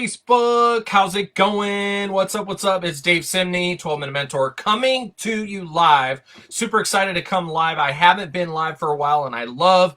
Facebook. How's it going? What's up? What's up? It's Dave Simney, 12-Minute Mentor, coming to you live. Super excited to come live. I haven't been live for a while, and I love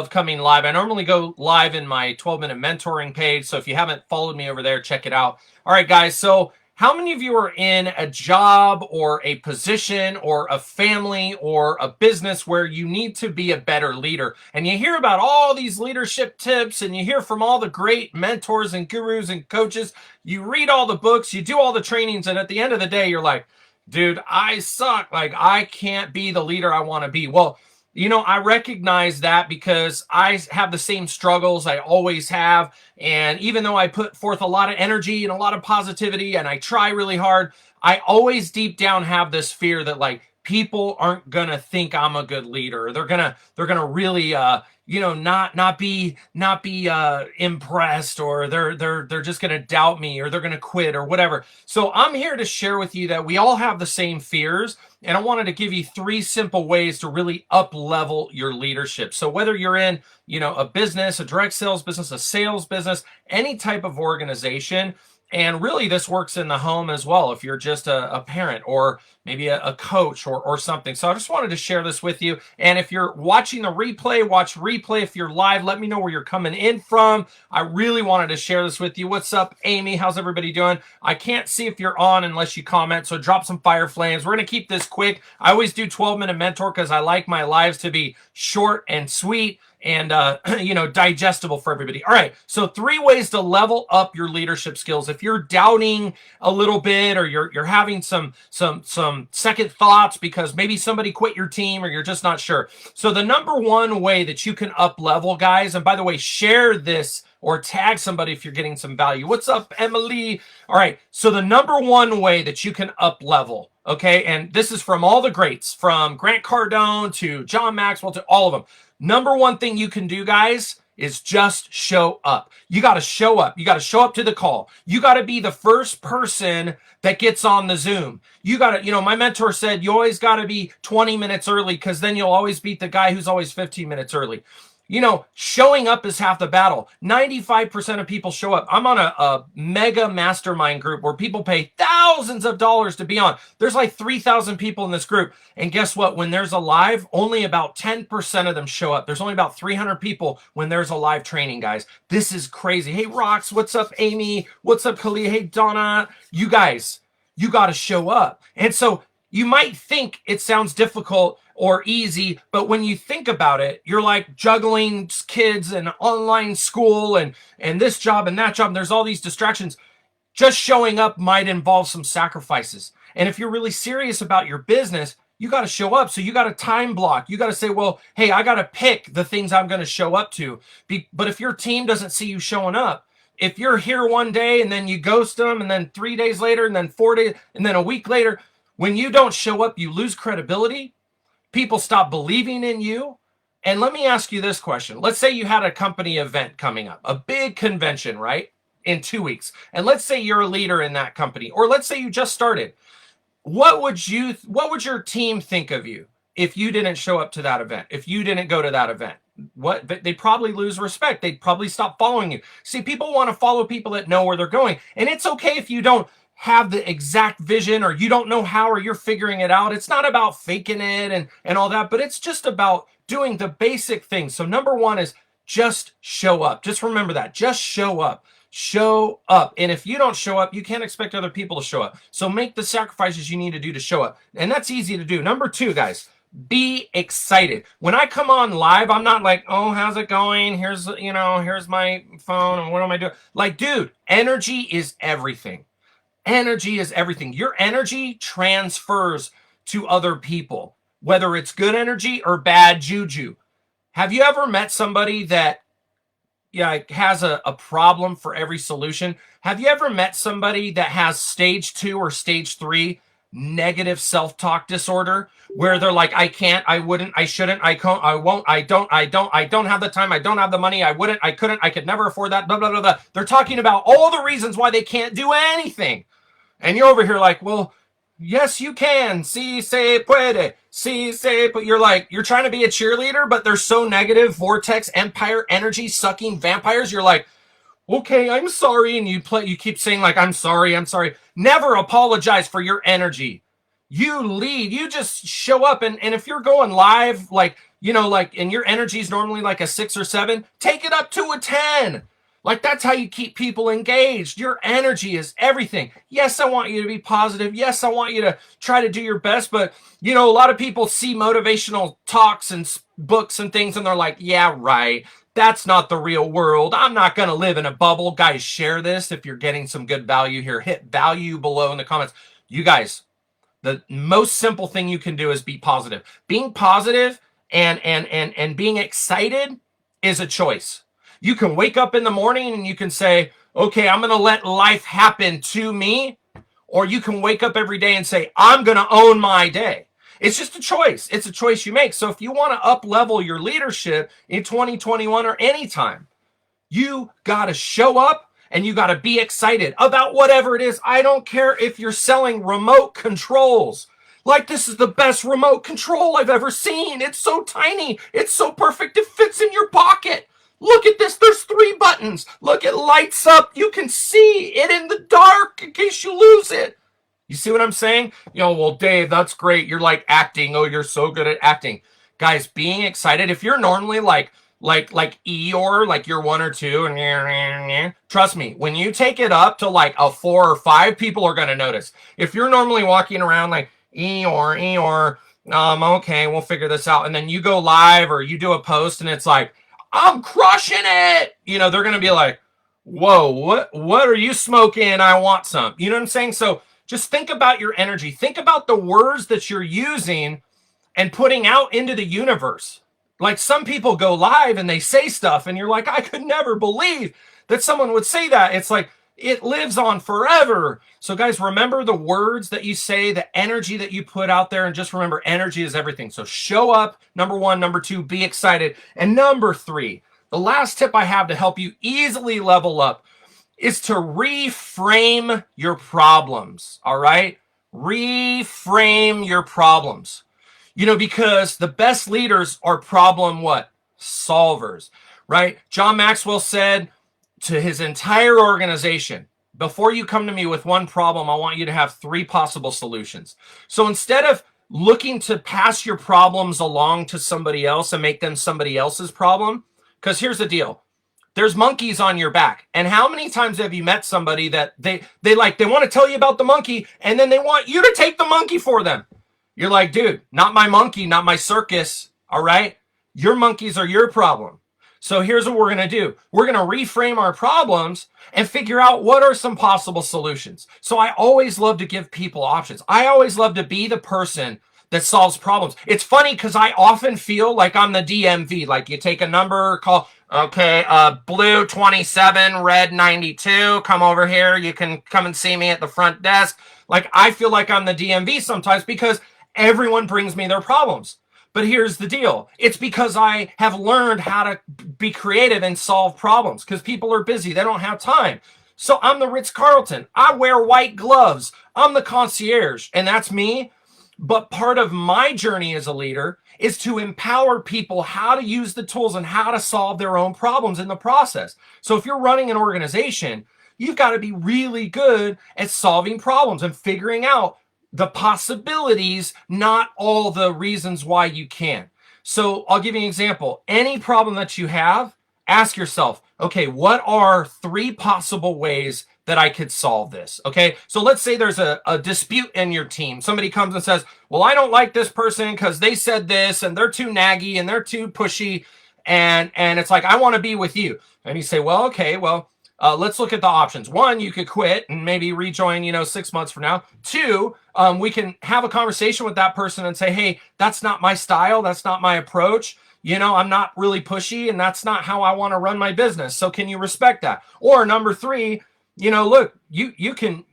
coming live. I normally go live in my 12-Minute Mentoring page, so if you haven't followed me over there, check it out. All right, guys, so how many of you are in a job or a position or a family or a business where you need to be a better leader? And you hear about all these leadership tips and you hear from all the great mentors and gurus and coaches. You read all the books, you do all the trainings, and at the end of the day, you're like, dude, I suck. Like, I can't be the leader I want to be. Well, you know, I recognize that because I have the same struggles I always have. And even though I put forth a lot of energy and a lot of positivity and I try really hard, I always deep down have this fear that like people aren't going to think I'm a good leader. They're going to really, not be impressed, or they're just going to doubt me, or they're going to quit, or whatever. So I'm here to share with you that we all have the same fears. And I wanted to give you 3 simple ways to really up level your leadership. So whether you're in, a business, a direct sales business, a sales business, any type of organization, and really this works in the home as well, if you're just a parent or maybe a coach or something. So I just wanted to share this with you. And if you're watching the replay, watch replay. If you're live, let me know where you're coming in from. I really wanted to share this with you. What's up, Amy? How's everybody doing? I can't see if you're on unless you comment, so drop some fire flames. We're going to keep this quick. I always do 12-minute mentor because I like my lives to be short and sweet and digestible for everybody. All right, so 3 ways to level up your leadership skills. If you're doubting a little bit, or you're having some second thoughts because maybe somebody quit your team, or you're just not sure. So the number 1 way that you can up level, guys, and by the way, share this or tag somebody if you're getting some value. What's up, Emily? All right, so the number 1 way that you can up level, okay, and this is from all the greats, from Grant Cardone to John Maxwell to all of them. Number 1 thing you can do, guys, is just show up. You got to show up. You got to show up to the call. You got to be the first person that gets on the Zoom. You got to, my mentor said, you always got to be 20 minutes early because then you'll always beat the guy who's always 15 minutes early. Showing up is half the battle. 95% of people show up. I'm on a mega mastermind group where people pay thousands of dollars to be on. There's like 3,000 people in this group. And guess what? When there's a live, only about 10% of them show up. There's only about 300 people when there's a live training, guys. This is crazy. Hey, Rox, what's up, Amy? What's up, Khalid? Hey, Donna. You guys, you got to show up. And so you might think it sounds difficult or easy, but when you think about it, you're like juggling kids and online school and this job and that job, and there's all these distractions. Just showing up might involve some sacrifices. And if you're really serious about your business, you got to show up. So you got to time block. You got to say, well, hey, I got to pick the things I'm going to show up to. But if your team doesn't see you showing up, if you're here one day and then you ghost them, and then 3 days later, and then 4 days, and then a week later, when you don't show up, you lose credibility. People stop believing in you. And let me ask you this question. Let's say you had a company event coming up, a big convention, right? In 2 weeks. And let's say you're a leader in that company, or let's say you just started. What would your team think of you if you didn't show up to that event? If you didn't go to that event? They'd probably lose respect. They'd probably stop following you. See, people want to follow people that know where they're going. And it's okay if you don't have the exact vision, or you don't know how, or you're figuring it out. It's not about faking it and all that, but it's just about doing the basic things. So number 1 is just show up. Just remember that. Just show up. Show up. And if you don't show up, you can't expect other people to show up. So make the sacrifices you need to do to show up. And that's easy to do. Number 2, guys, be excited. When I come on live, I'm not like, oh, how's it going? Here's my phone, and what am I doing? Like, dude, energy is everything. Energy is everything. Your energy transfers to other people, whether it's good energy or bad juju. Have you ever met somebody that has a problem for every solution? Have you ever met somebody that has stage 2 or stage 3 negative self-talk disorder, where they're like, I can't, I wouldn't, I shouldn't, I can't, I won't, I don't have the time, I don't have the money, I wouldn't, I couldn't, I could never afford that, blah, blah, blah, blah. They're talking about all the reasons why they can't do anything. And you're over here like, well, yes, you can. Si se puede. Si se, but you're trying to be a cheerleader, but they're so negative, vortex, empire, energy sucking vampires. You're like, okay, I'm sorry, and you keep saying like I'm sorry, I'm sorry. Never apologize for your energy. You lead, you just show up, and if you're going live, like, like, and your energy is normally like a 6 or 7, take it up to a 10. Like, that's how you keep people engaged. Your energy is everything. Yes, I want you to be positive. Yes, I want you to try to do your best. But, a lot of people see motivational talks and books and things, and they're like, yeah, right. That's not the real world. I'm not going to live in a bubble. Guys, share this if you're getting some good value here. Hit value below in the comments. You guys, the most simple thing you can do is be positive. Being positive and being excited is a choice. You can wake up in the morning and you can say, okay, I'm going to let life happen to me. Or you can wake up every day and say, I'm going to own my day. It's just a choice. It's a choice you make. So if you want to up level your leadership in 2021 or anytime, you got to show up and you got to be excited about whatever it is. I don't care if you're selling remote controls. Like, this is the best remote control I've ever seen. It's so tiny. It's so perfect. It fits in your pocket. Look at this. There's 3 buttons. Look, it lights up. You can see it in the dark in case you lose it. You see what I'm saying? Well, Dave, that's great. You're like acting. Oh, you're so good at acting. Guys, being excited. If you're normally like Eeyore, like you're 1 or 2, and trust me, when you take it up to like a 4 or 5, people are going to notice. If you're normally walking around like Eeyore, okay, we'll figure this out. And then you go live or you do a post and it's like, I'm crushing it. They're going to be like, whoa, what are you smoking? I want some. You know what I'm saying? So just think about your energy. Think about the words that you're using and putting out into the universe. Like, some people go live and they say stuff and you're like, I could never believe that someone would say that. It's like, it lives on forever. So guys, remember the words that you say, the energy that you put out there, and just remember, energy is everything. So show up, number 1. Number 2, be excited. And number 3, the last tip I have to help you easily level up is to reframe your problems. All right? Reframe your problems. Because the best leaders are problem what? Solvers, right? John Maxwell said to his entire organization, before you come to me with one problem, I want you to have 3 possible solutions. So instead of looking to pass your problems along to somebody else and make them somebody else's problem, because here's the deal. There's monkeys on your back. And how many times have you met somebody that they want to tell you about the monkey, and then they want you to take the monkey for them? You're like, dude, not my monkey, not my circus. All right. Your monkeys are your problem. So here's what we're going to do. We're going to reframe our problems and figure out what are some possible solutions. So I always love to give people options. I always love to be the person that solves problems. It's funny because I often feel like I'm the DMV. Like, you take a number, call, okay, blue 27, red 92. Come over here. You can come and see me at the front desk. Like, I feel like I'm the DMV sometimes because everyone brings me their problems. But here's the deal. It's because I have learned how to be creative and solve problems, because people are busy. They don't have time. So I'm the Ritz-Carlton. I wear white gloves. I'm the concierge, and that's me. But part of my journey as a leader is to empower people how to use the tools and how to solve their own problems in the process. So if you're running an organization, you've got to be really good at solving problems and figuring out the possibilities, not all the reasons why you can't. So I'll give you an example. Any problem that you have, ask yourself, okay, what are 3 possible ways that I could solve this? Okay, so let's say there's a dispute in your team. Somebody comes and says, well, I don't like this person because they said this and they're too naggy and they're too pushy. And it's like, I want to be with you. And you say, well, okay, well, let's look at the options. 1, you could quit and maybe rejoin, 6 months from now. 2, we can have a conversation with that person and say, hey, that's not my style. That's not my approach. I'm not really pushy, and that's not how I want to run my business. So can you respect that? Or number 3, look, you can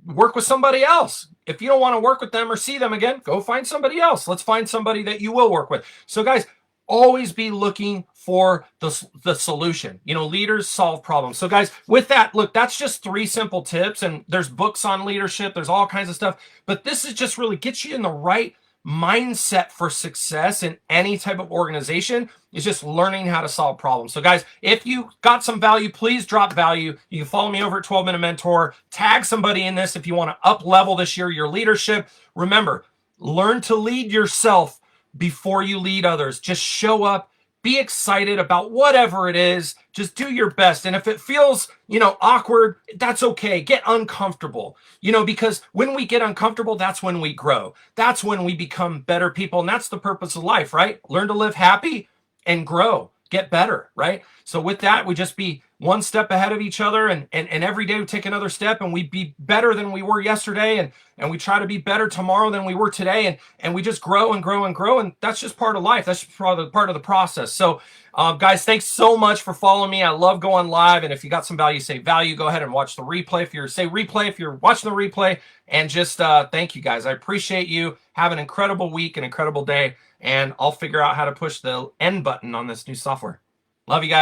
work with somebody else. If you don't want to work with them or see them again, go find somebody else. Let's find somebody that you will work with. So guys, always be looking for the solution. Leaders solve problems. So guys, with that, look, that's just 3 simple tips, and there's books on leadership. There's all kinds of stuff, but this is just really gets you in the right mindset for success in any type of organization is just learning how to solve problems. So guys, if you got some value, please drop value. You can follow me over at 12 Minute Mentor. Tag somebody in this if you want to up level this year your leadership. Remember, learn to lead yourself before you lead others. Just show up. Be excited about whatever it is. Just do your best. And if it feels, awkward, that's okay. Get uncomfortable, because when we get uncomfortable, that's when we grow. That's when we become better people. And that's the purpose of life, right? Learn to live happy and grow, get better, right? So with that, we just be one step ahead of each other, and every day we take another step, and we be better than we were yesterday, and we try to be better tomorrow than we were today, and we just grow and grow and grow, and that's just part of life. That's just part of the process. So guys, thanks so much for following me. I love going live, and if you got some value, say value, go ahead and watch the replay. If you're watching the replay, and just thank you guys. I appreciate you. Have an incredible week, an incredible day, and I'll figure out how to push the end button on this new software. Love you guys.